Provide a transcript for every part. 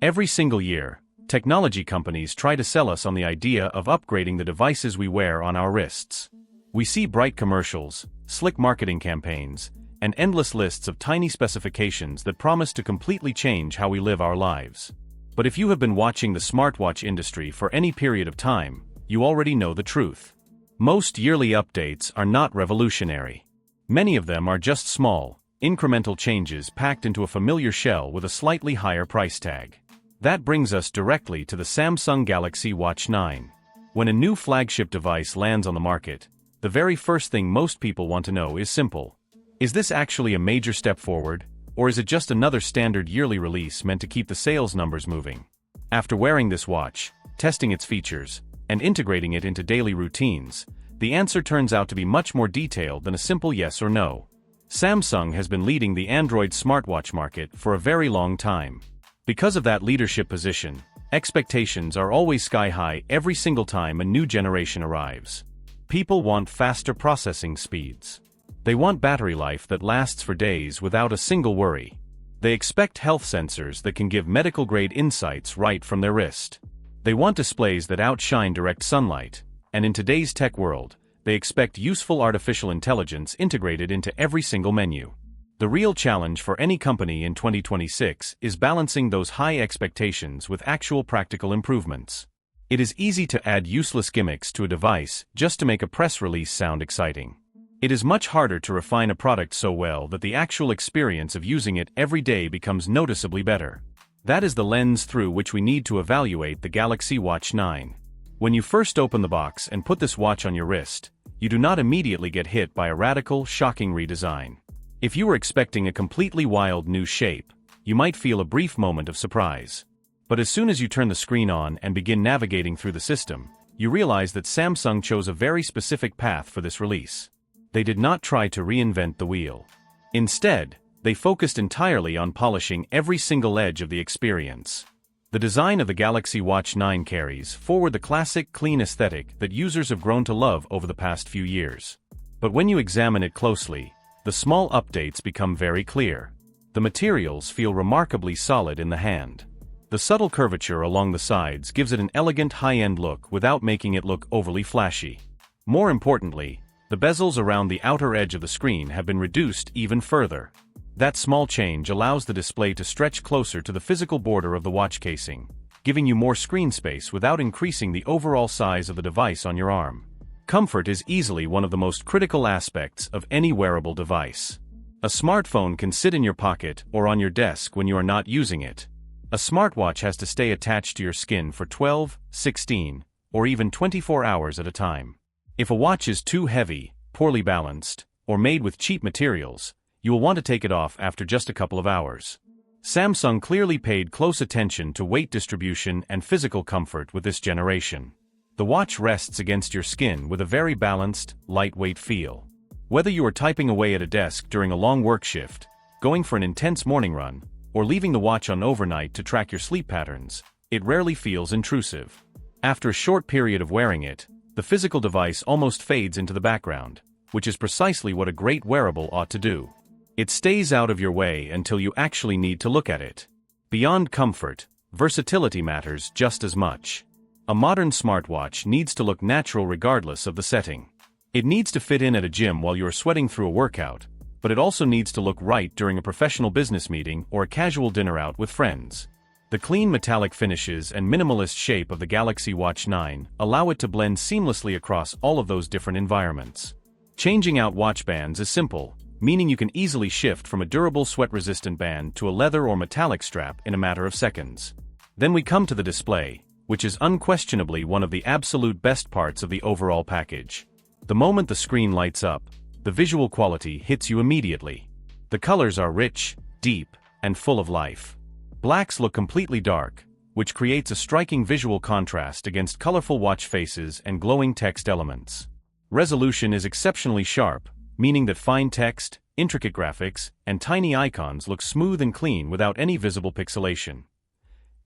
Every single year, technology companies try to sell us on the idea of upgrading the devices we wear on our wrists. We see bright commercials, slick marketing campaigns, and endless lists of tiny specifications that promise to completely change how we live our lives. But if you have been watching the smartwatch industry for any period of time, you already know the truth. Most yearly updates are not revolutionary. Many of them are just small, incremental changes packed into a familiar shell with a slightly higher price tag. That brings us directly to the Samsung Galaxy Watch 9. When a new flagship device lands on the market, the very first thing most people want to know is simple. Is this actually a major step forward, or is it just another standard yearly release meant to keep the sales numbers moving? After wearing this watch, testing its features, and integrating it into daily routines, the answer turns out to be much more detailed than a simple yes or no. Samsung has been leading the Android smartwatch market for a very long time. Because of that leadership position, expectations are always sky-high every single time a new generation arrives. People want faster processing speeds. They want battery life that lasts for days without a single worry. They expect health sensors that can give medical-grade insights right from their wrist. They want displays that outshine direct sunlight, and in today's tech world, they expect useful artificial intelligence integrated into every single menu. The real challenge for any company in 2026 is balancing those high expectations with actual practical improvements. It is easy to add useless gimmicks to a device just to make a press release sound exciting. It is much harder to refine a product so well that the actual experience of using it every day becomes noticeably better. That is the lens through which we need to evaluate the Galaxy Watch 9. When you first open the box and put this watch on your wrist, you do not immediately get hit by a radical, shocking redesign. If you were expecting a completely wild new shape, you might feel a brief moment of surprise. But as soon as you turn the screen on and begin navigating through the system, you realize that Samsung chose a very specific path for this release. They did not try to reinvent the wheel. Instead, they focused entirely on polishing every single edge of the experience. The design of the Galaxy Watch 9 carries forward the classic, clean aesthetic that users have grown to love over the past few years. But when you examine it closely, the small updates become very clear. The materials feel remarkably solid in the hand. The subtle curvature along the sides gives it an elegant high-end look without making it look overly flashy. More importantly, the bezels around the outer edge of the screen have been reduced even further. That small change allows the display to stretch closer to the physical border of the watch casing, giving you more screen space without increasing the overall size of the device on your arm. Comfort is easily one of the most critical aspects of any wearable device. A smartphone can sit in your pocket or on your desk when you are not using it. A smartwatch has to stay attached to your skin for 12, 16, or even 24 hours at a time. If a watch is too heavy, poorly balanced, or made with cheap materials, you will want to take it off after just a couple of hours. Samsung clearly paid close attention to weight distribution and physical comfort with this generation. The watch rests against your skin with a very balanced, lightweight feel. Whether you are typing away at a desk during a long work shift, going for an intense morning run, or leaving the watch on overnight to track your sleep patterns, it rarely feels intrusive. After a short period of wearing it, the physical device almost fades into the background, which is precisely what a great wearable ought to do. It stays out of your way until you actually need to look at it. Beyond comfort, versatility matters just as much. A modern smartwatch needs to look natural regardless of the setting. It needs to fit in at a gym while you are sweating through a workout, but it also needs to look right during a professional business meeting or a casual dinner out with friends. The clean metallic finishes and minimalist shape of the Galaxy Watch 9 allow it to blend seamlessly across all of those different environments. Changing out watch bands is simple, meaning you can easily shift from a durable sweat-resistant band to a leather or metallic strap in a matter of seconds. Then we come to the display, which is unquestionably one of the absolute best parts of the overall package. The moment the screen lights up, the visual quality hits you immediately. The colors are rich, deep, and full of life. Blacks look completely dark, which creates a striking visual contrast against colorful watch faces and glowing text elements. Resolution is exceptionally sharp, meaning that fine text, intricate graphics, and tiny icons look smooth and clean without any visible pixelation.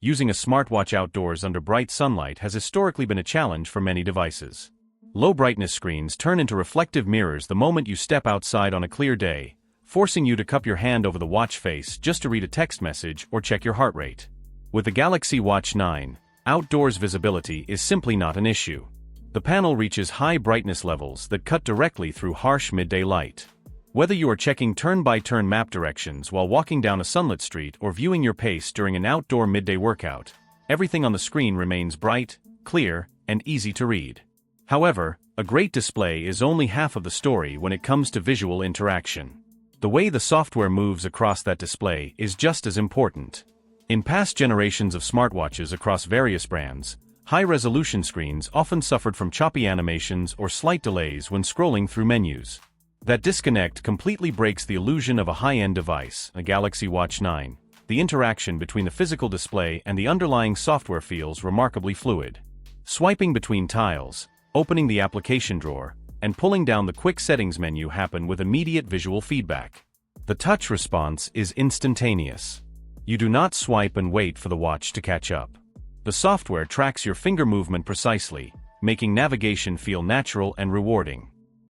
Using a smartwatch outdoors under bright sunlight has historically been a challenge for many devices. Low-brightness screens turn into reflective mirrors the moment you step outside on a clear day, forcing you to cup your hand over the watch face just to read a text message or check your heart rate. With the Galaxy Watch 9, outdoors visibility is simply not an issue. The panel reaches high brightness levels that cut directly through harsh midday light. Whether you are checking turn-by-turn map directions while walking down a sunlit street or viewing your pace during an outdoor midday workout, everything on the screen remains bright, clear, and easy to read. However, a great display is only half of the story when it comes to visual interaction. The way the software moves across that display is just as important. In past generations of smartwatches across various brands, high-resolution screens often suffered from choppy animations or slight delays when scrolling through menus. That disconnect completely breaks the illusion of a high-end device, a Galaxy Watch 9. The interaction between the physical display and the underlying software feels remarkably fluid. Swiping between tiles, opening the application drawer, and pulling down the quick settings menu happen with immediate visual feedback. The touch response is instantaneous. You do not swipe and wait for the watch to catch up. The software tracks your finger movement precisely, making navigation feel natural and rewarding.